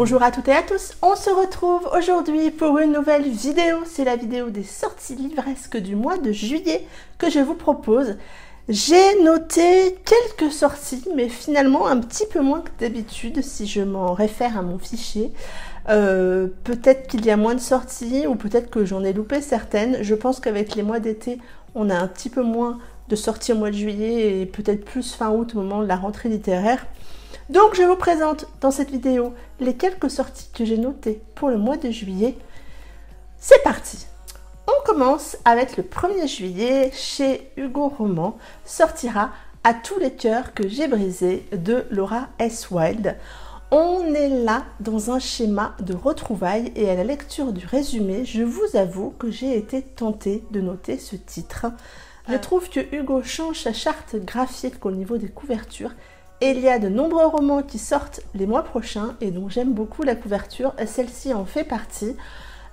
Bonjour à toutes et à tous, on se retrouve aujourd'hui pour une nouvelle vidéo. C'est la vidéo des sorties livresques du mois de juillet que je vous propose. J'ai noté quelques sorties, mais finalement un petit peu moins que d'habitude si je m'en réfère à mon fichier. Peut-être qu'il y a moins de sorties ou peut-être que j'en ai loupé certaines. Je pense qu'avec les mois d'été, on a un petit peu moins de sorties au mois de juillet et peut-être plus fin août au moment de la rentrée littéraire. Donc je vous présente dans cette vidéo les quelques sorties que j'ai notées pour le mois de juillet. C'est parti! On commence avec le 1er juillet chez Hugo Roman, sortira À tous les cœurs que j'ai brisés de Laura S. Wilde. On est là dans un schéma de retrouvailles et à la lecture du résumé, je vous avoue que j'ai été tentée de noter ce titre. Je trouve que Hugo change sa charte graphique au niveau des couvertures. Et il y a de nombreux romans qui sortent les mois prochains et donc j'aime beaucoup la couverture, celle-ci en fait partie.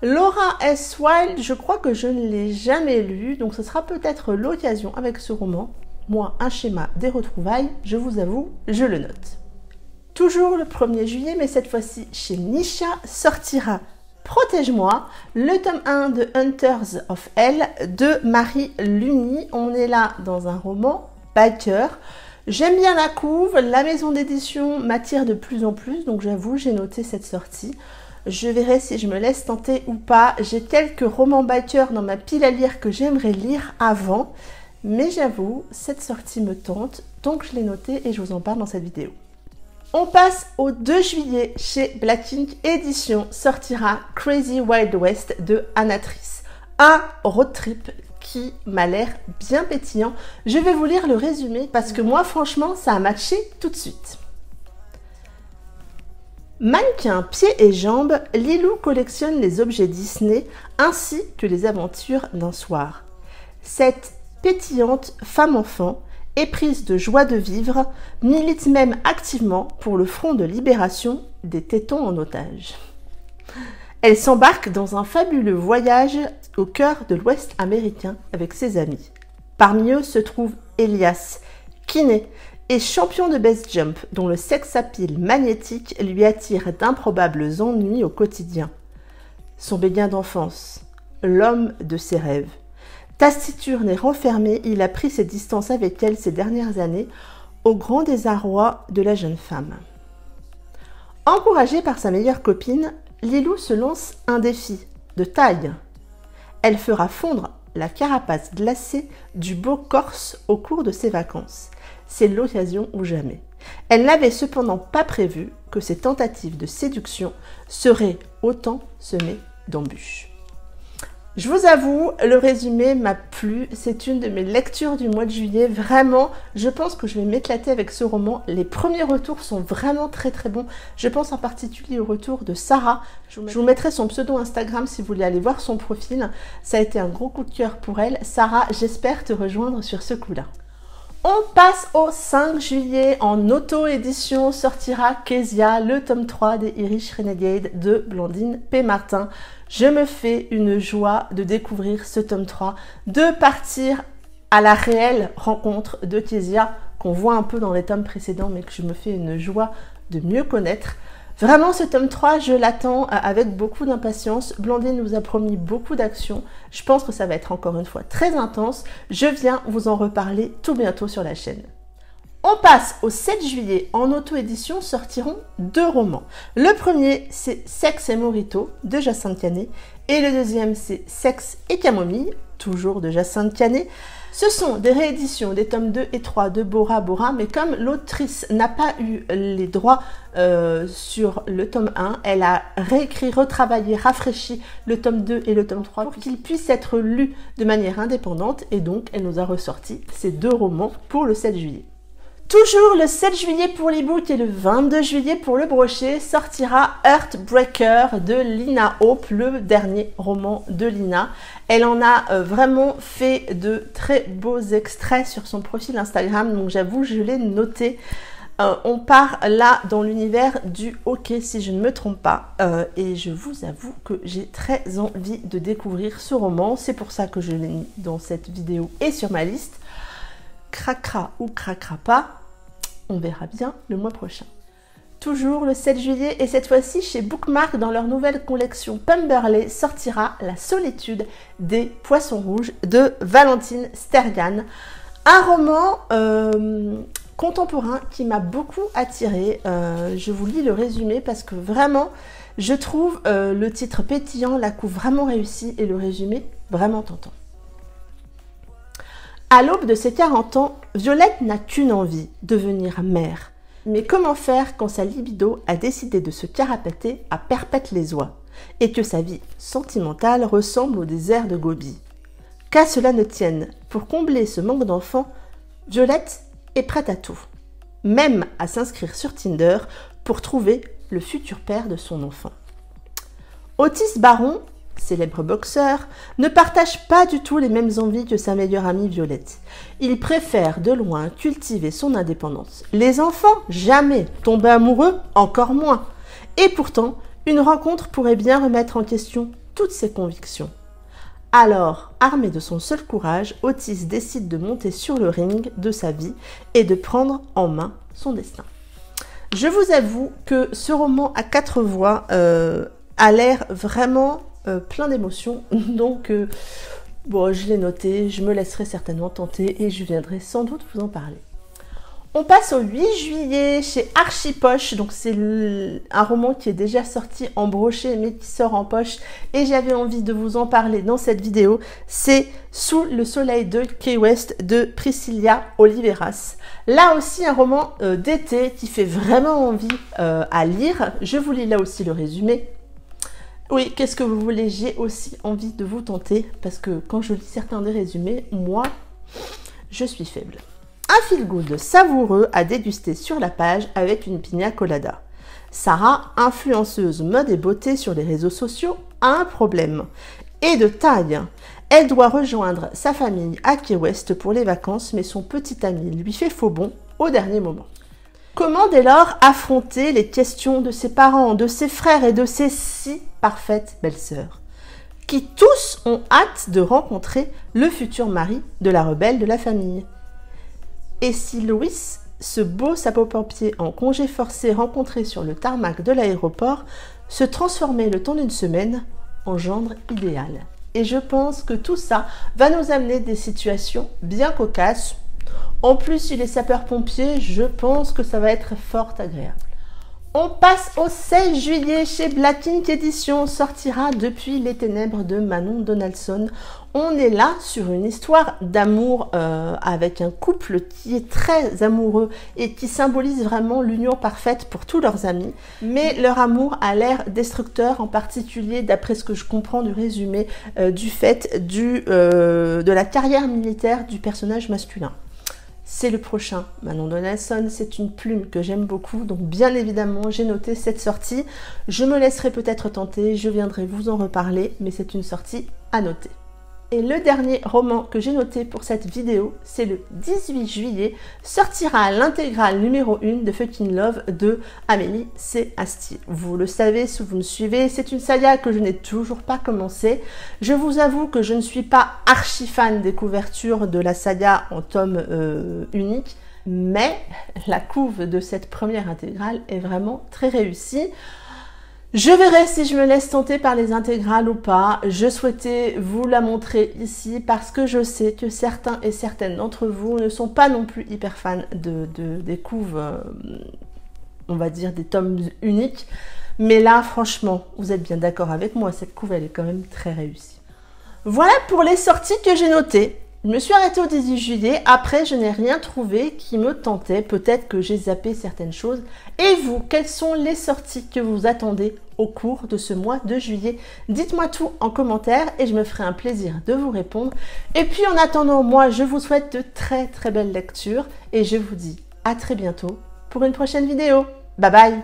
Laura S. Wilde, je crois que je ne l'ai jamais lu, donc ce sera peut-être l'occasion avec ce roman. Moi, un schéma des retrouvailles, je vous avoue, je le note. Toujours le 1er juillet, mais cette fois-ci chez Nisha, sortira Protège-moi, le tome 1 de Hunters of Hell de Marie Luny. On est là dans un roman biker. J'aime bien la couve, la maison d'édition m'attire de plus en plus, donc j'avoue, j'ai noté cette sortie. Je verrai si je me laisse tenter ou pas. J'ai quelques romans biker dans ma pile à lire que j'aimerais lire avant, mais j'avoue, cette sortie me tente, donc je l'ai noté et je vous en parle dans cette vidéo. On passe au 2 juillet chez Black Ink Édition, sortira Crazy Wild West de Anatrice. Un road trip qui m'a l'air bien pétillant. Je vais vous lire le résumé parce que moi, franchement, ça a matché tout de suite. Mannequin, pieds et jambes, Lilou collectionne les objets Disney ainsi que les aventures d'un soir. Cette pétillante femme-enfant, éprise de joie de vivre, milite même activement pour le front de libération des tétons en otage. Elle s'embarque dans un fabuleux voyage au cœur de l'Ouest américain avec ses amis. Parmi eux se trouve Elias, kiné et champion de base jump, dont le sex appeal magnétique lui attire d'improbables ennuis au quotidien. Son béguin d'enfance, l'homme de ses rêves. Taciturne et renfermé, il a pris ses distances avec elle ces dernières années, au grand désarroi de la jeune femme. Encouragée par sa meilleure copine, Lilou se lance un défi de taille. Elle fera fondre la carapace glacée du beau Corse au cours de ses vacances. C'est l'occasion ou jamais. Elle n'avait cependant pas prévu que ses tentatives de séduction seraient autant semées d'embûches. Je vous avoue, le résumé m'a plu. C'est une de mes lectures du mois de juillet. Vraiment, je pense que je vais m'éclater avec ce roman. Les premiers retours sont vraiment très très bons. Je pense en particulier au retour de Sarah. Je vous mettrai son pseudo Instagram si vous voulez aller voir son profil. Ça a été un gros coup de cœur pour elle. Sarah, j'espère te rejoindre sur ce coup-là. On passe au 5 juillet, en auto-édition sortira Kezia, le tome 3 des Irish Renegade de Blandine P. Martin. Je me fais une joie de découvrir ce tome 3, de partir à la réelle rencontre de Kezia, qu'on voit un peu dans les tomes précédents, mais que je me fais une joie de mieux connaître. Vraiment, ce tome 3, je l'attends avec beaucoup d'impatience. Blandine nous a promis beaucoup d'action. Je pense que ça va être encore une fois très intense. Je viens vous en reparler tout bientôt sur la chaîne. On passe au 7 juillet. En auto-édition sortiront 2 romans. Le premier, c'est Sexe et Morito de Jacinthe Canet. Et le deuxième, c'est Sexe et Camomille, toujours de Jacinthe Canet. Ce sont des rééditions des tomes 2 et 3 de Bora Bora, mais comme l'autrice n'a pas eu les droits sur le tome 1, elle a réécrit, retravaillé, rafraîchi le tome 2 et le tome 3 pour qu'ils puissent être lus de manière indépendante, et donc elle nous a ressorti ces 2 romans pour le 7 juillet. Toujours le 7 juillet pour l'e-book et le 22 juillet pour le brochet sortira Heartbreaker de Lina Hope, le dernier roman de Lina. Elle en a vraiment fait de très beaux extraits sur son profil Instagram, donc j'avoue, je l'ai noté. On part là dans l'univers du hockey, si je ne me trompe pas, et je vous avoue que j'ai très envie de découvrir ce roman. C'est pour ça que je l'ai mis dans cette vidéo et sur ma liste. Craquera ou craquera pas, on verra bien le mois prochain. Toujours le 7 juillet et cette fois-ci chez Bookmark dans leur nouvelle collection Pemberley sortira La solitude des poissons rouges de Valentine Stergan. Un roman contemporain qui m'a beaucoup attirée. Je vous lis le résumé parce que vraiment, je trouve le titre pétillant, la couve vraiment réussie et le résumé vraiment tentant. À l'aube de ses 40 ans, Violette n'a qu'une envie, devenir mère. Mais comment faire quand sa libido a décidé de se carapater à Perpète-les-Oies et que sa vie sentimentale ressemble au désert de Gobi? Qu'à cela ne tienne, pour combler ce manque d'enfants, Violette est prête à tout, même à s'inscrire sur Tinder pour trouver le futur père de son enfant. Otis Baron, célèbre boxeur, ne partage pas du tout les mêmes envies que sa meilleure amie Violette. Il préfère de loin cultiver son indépendance. Les enfants, jamais. Tomber amoureux, encore moins. Et pourtant, une rencontre pourrait bien remettre en question toutes ses convictions. Alors, armé de son seul courage, Otis décide de monter sur le ring de sa vie et de prendre en main son destin. Je vous avoue que ce roman à 4 voix a l'air vraiment plein d'émotions, donc bon, je l'ai noté, je me laisserai certainement tenter et je viendrai sans doute vous en parler. On passe au 8 juillet chez Archipoche, donc c'est un roman qui est déjà sorti en brochet mais qui sort en poche et j'avais envie de vous en parler dans cette vidéo. C'est Sous le soleil de Key West de Priscilla Oliveras. Là aussi un roman d'été qui fait vraiment envie à lire. Je vous lis là aussi le résumé. Oui, qu'est-ce que vous voulez? J'ai aussi envie de vous tenter parce que quand je lis certains des résumés, moi, je suis faible. Un feel-good savoureux à déguster sur la page avec une pina colada. Sarah, influenceuse mode et beauté sur les réseaux sociaux, a un problème. Et de taille. Elle doit rejoindre sa famille à Key West pour les vacances, mais son petit ami lui fait faux bond au dernier moment. Comment dès lors affronter les questions de ses parents, de ses frères et de ses si parfaites belles-sœurs, qui tous ont hâte de rencontrer le futur mari de la rebelle de la famille? Et si Louis, ce beau sapeur-pompier en congé forcé rencontré sur le tarmac de l'aéroport, se transformait le temps d'une semaine en gendre idéal? Et je pense que tout ça va nous amener des situations bien cocasses. En plus, il est sapeur-pompier, je pense que ça va être fort agréable. On passe au 16 juillet chez Black Ink Edition, sortira Depuis les ténèbres de Manon Donaldson. On est là sur une histoire d'amour avec un couple qui est très amoureux et qui symbolise vraiment l'union parfaite pour tous leurs amis. Mais leur amour a l'air destructeur, en particulier d'après ce que je comprends du résumé du fait de la carrière militaire du personnage masculin. C'est le prochain Manon Donaldson, c'est une plume que j'aime beaucoup, donc bien évidemment j'ai noté cette sortie. Je me laisserai peut-être tenter, je viendrai vous en reparler, mais c'est une sortie à noter. Et le dernier roman que j'ai noté pour cette vidéo, c'est le 18 juillet, sortira l'intégrale numéro 1 de Fucking Love de Amélie C. Astier. Vous le savez si vous me suivez, c'est une saga que je n'ai toujours pas commencée. Je vous avoue que je ne suis pas archi fan des couvertures de la saga en tome unique, mais la couve de cette première intégrale est vraiment très réussie. Je verrai si je me laisse tenter par les intégrales ou pas. Je souhaitais vous la montrer ici parce que je sais que certains et certaines d'entre vous ne sont pas non plus hyper fans des couves, on va dire des tomes uniques. Mais là, franchement, vous êtes bien d'accord avec moi, cette couve, elle est quand même très réussie. Voilà pour les sorties que j'ai notées. Je me suis arrêtée au 18 juillet, après je n'ai rien trouvé qui me tentait, peut-être que j'ai zappé certaines choses. Et vous, quelles sont les sorties que vous attendez au cours de ce mois de juillet? Dites-moi tout en commentaire et je me ferai un plaisir de vous répondre. Et puis en attendant, moi je vous souhaite de très belles lectures et je vous dis à très bientôt pour une prochaine vidéo. Bye bye!